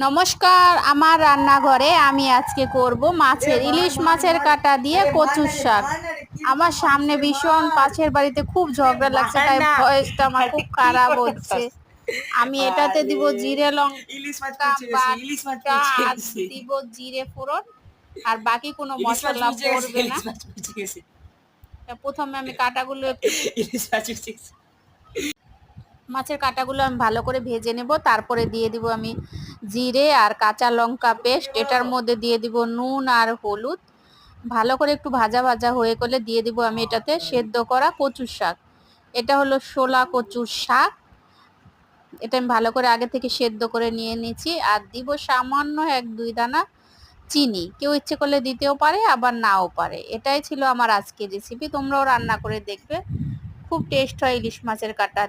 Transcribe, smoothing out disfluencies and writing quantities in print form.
নমস্কার, আমার রান্নাঘরে আমি আজকে করব ইলিশ মাছের কাটা দিয়ে কচুর শাক। আমার সামনে ভীষণ পাশের বাড়িতে খুব ঝগড়া লাগছে, তাই ভয়েসটা আমার খুব খারাপ হচ্ছে। আমি এটাতে দিব জিরে লঙ্কা বাটা, আর দিব জিরে ফোড়ন, আর বাকি কোনো মশলা পড়বে না। প্রথমে আমি কাটাগুলো মাছের কাটাগুলো আমি ভালো করে ভেজে নেব, তারপরে দিয়ে দিব আমি জিরে আর কাঁচা লঙ্কা পেস্ট, এটার মধ্যে দিয়ে দিব নুন আর হলুদ। ভালো করে একটু ভাজা ভাজা হয়ে গেলে দিয়ে দিব আমি এটাতে সেদ্ধ করা কচুর শাক। এটা হলো শোলা কচুর শাক, এটা আমি ভালো করে আগে থেকে সেদ্ধ করে নিয়ে নিয়েছি। আর দিব সামান্য 1-2 দানা চিনি, কেউ ইচ্ছে করলে দিতেও পারে আবার নাও পারে। এটাই ছিল আমার আজকের রেসিপি, তোমরাও রান্না করে দেখবে, খুব টেস্ট হয় ইলিশ মাছের কাটা।